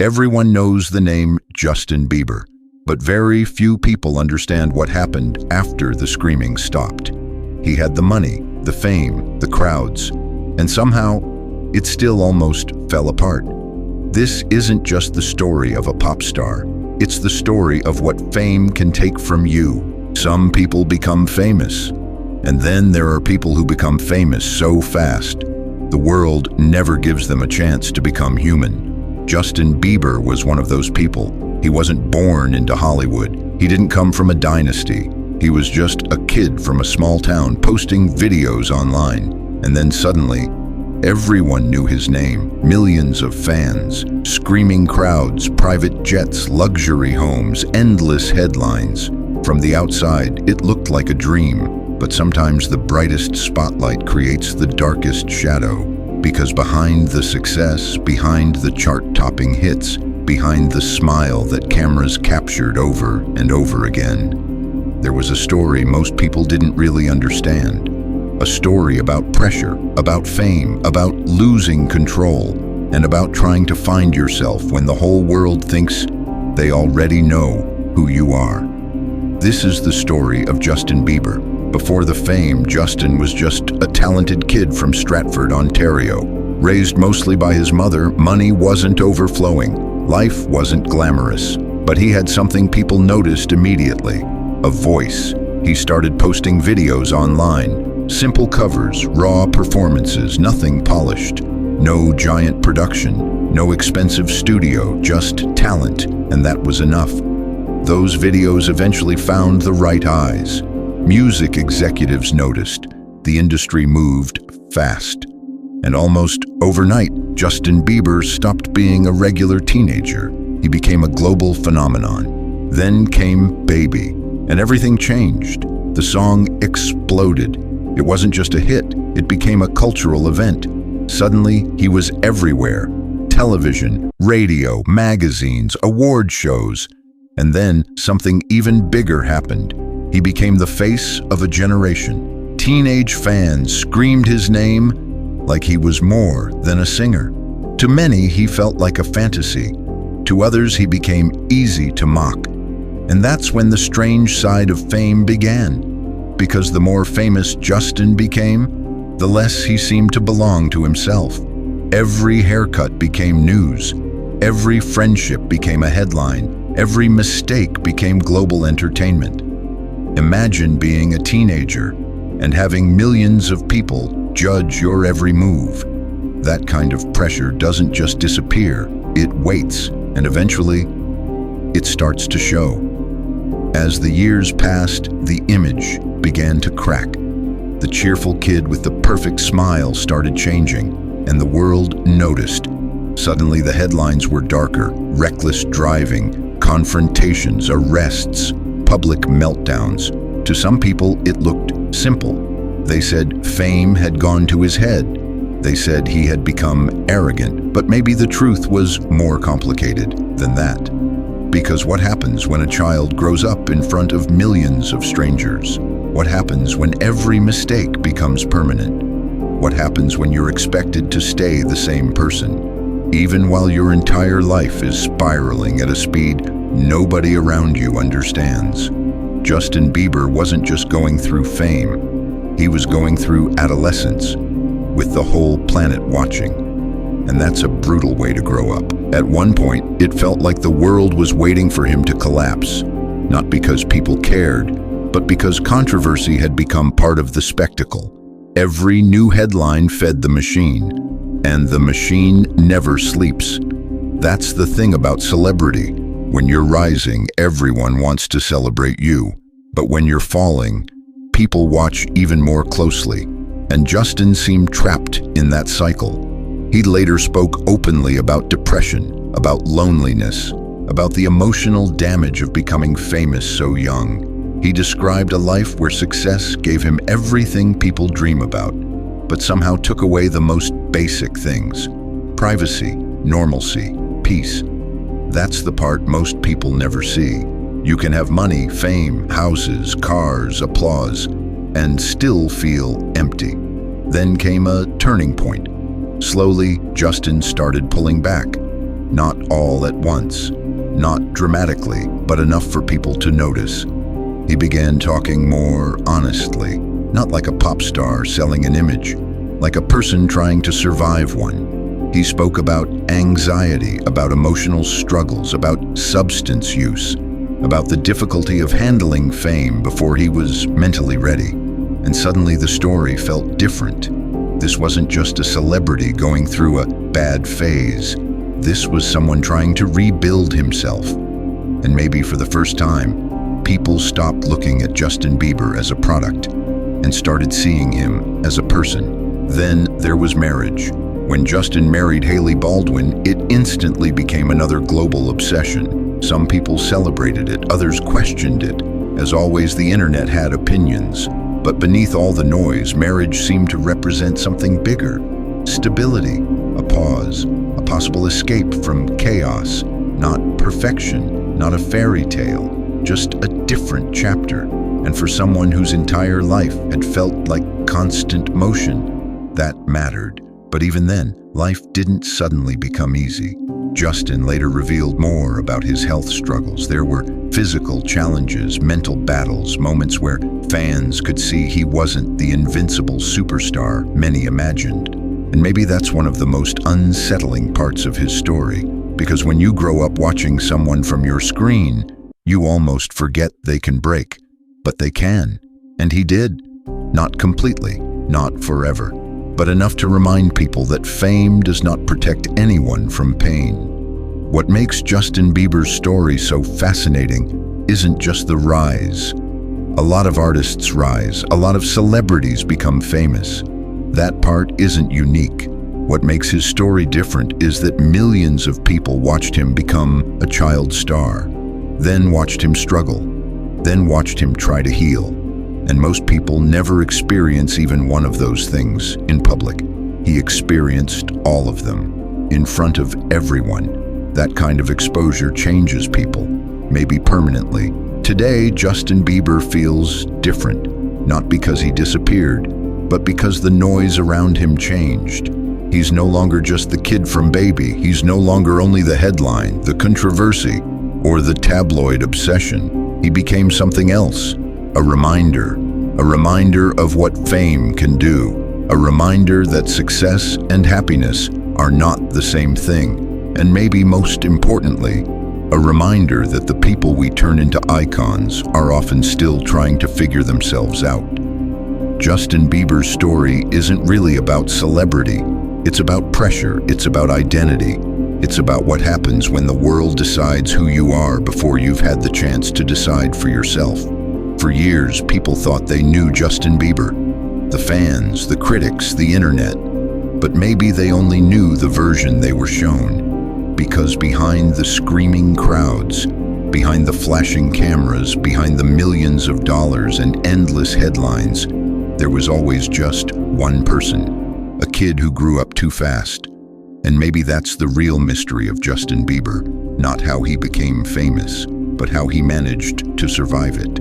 Everyone knows the name Justin Bieber, but very few people understand what happened after the screaming stopped. He had the money, the fame, the crowds, and somehow it still almost fell apart. This isn't just the story of a pop star. It's the story of what fame can take from you. Some people become famous, and then there are people who become famous so fast, the world never gives them a chance to become human. Justin Bieber was one of those people. He wasn't born into Hollywood. He didn't come from a dynasty. He was just a kid from a small town posting videos online. And then suddenly, everyone knew his name. Millions of fans, screaming crowds, private jets, luxury homes, endless headlines. From the outside, it looked like a dream, but sometimes the brightest spotlight creates the darkest shadow. Because behind the success, behind the chart-topping hits, behind the smile that cameras captured over and over again, there was a story most people didn't really understand. A story about pressure, about fame, about losing control, and about trying to find yourself when the whole world thinks they already know who you are. This is the story of Justin Bieber. Before the fame, Justin was just a talented kid from Stratford, Ontario. Raised mostly by his mother, money wasn't overflowing. Life wasn't glamorous. But he had something people noticed immediately: a voice. He started posting videos online. Simple covers, raw performances, nothing polished. No giant production, no expensive studio, just talent, and that was enough. Those videos eventually found the right eyes. Music executives noticed. The industry moved fast. And almost overnight, Justin Bieber stopped being a regular teenager. He became a global phenomenon. Then came Baby, and everything changed. The song exploded. It wasn't just a hit, it became a cultural event. Suddenly, he was everywhere. Television, radio, magazines, award shows. And then something even bigger happened. He became the face of a generation. Teenage fans screamed his name like he was more than a singer. To many, he felt like a fantasy. To others, he became easy to mock. And that's when the strange side of fame began. Because the more famous Justin became, the less he seemed to belong to himself. Every haircut became news. Every friendship became a headline. Every mistake became global entertainment. Imagine being a teenager and having millions of people judge your every move. That kind of pressure doesn't just disappear, it waits, and eventually, it starts to show. As the years passed, the image began to crack. The cheerful kid with the perfect smile started changing, and the world noticed. Suddenly, the headlines were darker: reckless driving, confrontations, arrests, public meltdowns. To some people, it looked simple. They said fame had gone to his head. They said he had become arrogant, but maybe the truth was more complicated than that. Because what happens when a child grows up in front of millions of strangers? What happens when every mistake becomes permanent? What happens when you're expected to stay the same person, even while your entire life is spiraling at a speed nobody around you understands? Justin Bieber wasn't just going through fame. He was going through adolescence, with the whole planet watching. And that's a brutal way to grow up. At one point, it felt like the world was waiting for him to collapse, not because people cared, but because controversy had become part of the spectacle. Every new headline fed the machine, and the machine never sleeps. That's the thing about celebrity. When you're rising, everyone wants to celebrate you. But when you're falling, people watch even more closely. And Justin seemed trapped in that cycle. He later spoke openly about depression, about loneliness, about the emotional damage of becoming famous so young. He described a life where success gave him everything people dream about, but somehow took away the most basic things: privacy, normalcy, peace. That's the part most people never see. You can have money, fame, houses, cars, applause, and still feel empty. Then came a turning point. Slowly, Justin started pulling back. Not all at once, not dramatically, but enough for people to notice. He began talking more honestly, not like a pop star selling an image, like a person trying to survive one. He spoke about anxiety, about emotional struggles, about substance use, about the difficulty of handling fame before he was mentally ready. And suddenly the story felt different. This wasn't just a celebrity going through a bad phase. This was someone trying to rebuild himself. And maybe for the first time, people stopped looking at Justin Bieber as a product and started seeing him as a person. Then there was marriage. When Justin married Hailey Baldwin, it instantly became another global obsession. Some people celebrated it, others questioned it. As always, the internet had opinions. But beneath all the noise, marriage seemed to represent something bigger. Stability, a pause, a possible escape from chaos. Not perfection, not a fairy tale, just a different chapter. And for someone whose entire life had felt like constant motion, that mattered. But even then, life didn't suddenly become easy. Justin later revealed more about his health struggles. There were physical challenges, mental battles, moments where fans could see he wasn't the invincible superstar many imagined. And maybe that's one of the most unsettling parts of his story, because when you grow up watching someone from your screen, you almost forget they can break. But they can. And he did. Not completely, not forever, but enough to remind people that fame does not protect anyone from pain. What makes Justin Bieber's story so fascinating isn't just the rise. A lot of artists rise, a lot of celebrities become famous. That part isn't unique. What makes his story different is that millions of people watched him become a child star, then watched him struggle, then watched him try to heal. And most people never experience even one of those things in public. He experienced all of them, in front of everyone. That kind of exposure changes people, maybe permanently. Today, Justin Bieber feels different, not because he disappeared, but because the noise around him changed. He's no longer just the kid from Baby. He's no longer only the headline, the controversy, or the tabloid obsession. He became something else. A reminder of what fame can do, a reminder that success and happiness are not the same thing, and maybe most importantly, a reminder that the people we turn into icons are often still trying to figure themselves out. Justin Bieber's story isn't really about celebrity. It's about pressure, it's about identity. It's about what happens when the world decides who you are before you've had the chance to decide for yourself. For years, people thought they knew Justin Bieber. The fans, the critics, the internet. But maybe they only knew the version they were shown. Because behind the screaming crowds, behind the flashing cameras, behind the millions of dollars and endless headlines, there was always just one person. A kid who grew up too fast. And maybe that's the real mystery of Justin Bieber. Not how he became famous, but how he managed to survive it.